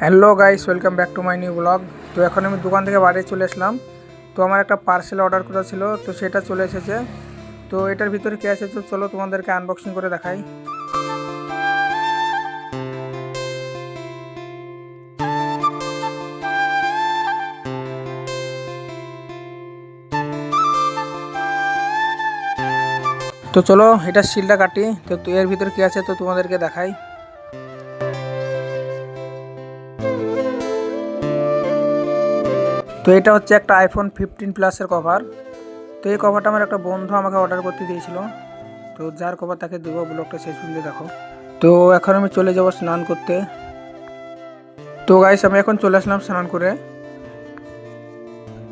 Hello guys, welcome back to my new blog. তো এখন আমি দোকান থেকে বাড়ি চলে আসলাম। তো আমার একটা পার্সেল অর্ডার করা ছিল, তো সেটা চলে এসেছে। তো এটার ভিতরে কী আছে তো চলো তোমাদেরকে আনবক্সিং করে দেখাই। তো চলো এটা সিলটা কাটি। তো এর ভিতরে কী আছে তো তোমাদেরকে দেখাই। তো এটা হচ্ছে একটা আইফোন 15 প্লাসের কভার। তো এই কভারটা আমার একটা বন্ধু আমাকে অর্ডার করতে দিয়েছিল। তো যার কভার তাকে দেবো, ব্লগটা শেষ পর্যন্ত দেখো। তো এখন আমি চলে যাব স্নান করতে। তো গাইস আমি এখন চলে আসলাম স্নান করে।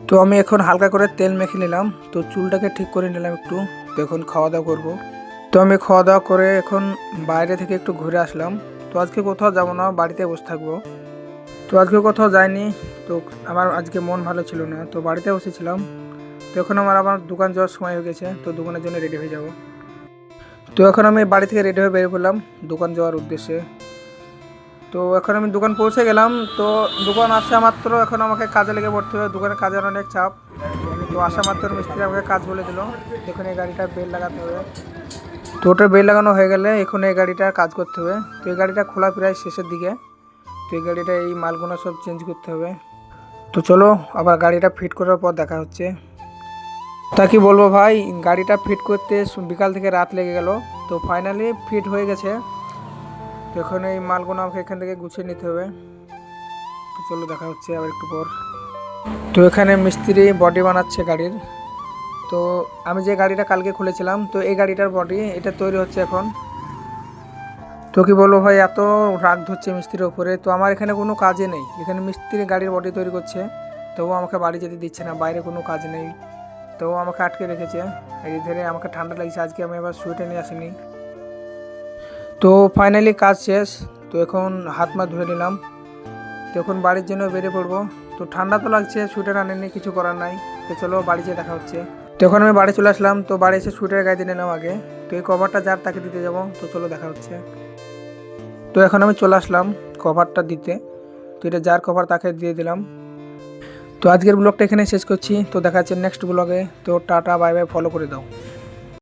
তো আমি এখন হালকা করে তেল মেখে নিলাম, তো চুলটাকে ঠিক করে নিলাম একটু। তো এখন খাওয়া দাওয়া করবো। তো আমি খাওয়া দাওয়া করে এখন বাইরে থেকে একটু ঘুরে আসলাম। তো আজকে কোথাও যাবো না, বাড়িতে বসে থাকবো। তো আজকে কোথাও যাইনি। তো আমার আজকে মন ভালো ছিল না, তো বাড়িতে বসেছিলাম। তো এখন আমার দোকান যাওয়ার সময় হয়ে গেছে, তো দোকানের জন্য রেডি হয়ে যাব। তো এখন আমি বাড়ি থেকে রেডি হয়ে বেরিয়ে পড়লাম দোকান যাওয়ার উদ্দেশ্যে। তো এখন আমি দোকান পৌঁছে গেলাম। তো দোকান আসা মাত্র এখন আমাকে কাজে লেগে পড়তে হবে, দোকানের কাজের অনেক চাপ। তো আসা মাত্র মিস্ত্রি আমাকে কাজ বলে দিল, এখন এই গাড়িটা বেল লাগাতে হবে। তো ওটা বেল লাগানো হয়ে গেলে এখন এই গাড়িটার কাজ করতে হবে। তো এই গাড়িটা খোলা প্রায় শেষের দিকে। তো এই গাড়িটা এই মালগুলো সব চেঞ্জ করতে হবে। তো চলো আবার গাড়িটা ফিট করার পর দেখা হচ্ছে। তা কি বলবো ভাই, গাড়িটা ফিট করতে বিকাল থেকে রাত লেগে গেল। তো ফাইনালি ফিট হয়ে গেছে। তো এখন এই মালগুলো আমাকে এখান থেকে গুছিয়ে নিতে হবে। তো চলো দেখা হচ্ছে আবার একটু পর। তো এখানে মিস্ত্রি বডি বানাচ্ছে গাড়ির। তো আমি যে গাড়িটা কালকে খুলেছিলাম, তো এই গাড়িটার বডি এটা তৈরি হচ্ছে এখন। তো কি বলবো ভাই, এত রাগ ধরছে মিস্ত্রির ওপরে। তো আমার এখানে কোনো কাজে নেই, এখানে মিস্ত্রি গাড়ির বডি তৈরি করছে। তবুও আমাকে বাড়ি যেতে দিচ্ছে না, বাইরে কোনো কাজ নেই। তো আমাকে আটকে রেখেছে। এই ধরে আমাকে ঠান্ডা লাগছে, আজকে আমি আবার সোয়েটার নিয়ে আসিনি। তো ফাইনালি কাজ শেষ। তো এখন হাত মা ধুয়ে নিলাম। তো এখন বাড়ির জন্য বেরিয়ে পড়বো। তো ঠান্ডা তো লাগছে, সোয়েটার আনেনি, কিছু করার নাই। তো চলো বাড়ি যেয়ে দেখা হচ্ছে। তো এখন আমি বাড়ি চলে আসলাম। তো বাড়ি এসে সোয়েটার গায়ে দিয়ে নিলাম আগে। তো এই কভারটা যার তাকে দিতে যাবো, তো চলো দেখা হচ্ছে। তো এখন আমি চলে আসলাম কভারটা দিতে। তো এটা যার কভার তাকে দিয়ে দিলাম। তো আজকের ব্লগটা এখানে শেষ করছি। তো দেখা হচ্ছে নেক্সট ব্লগে। তো টাটা বাই বাই, ফলো করে দাও।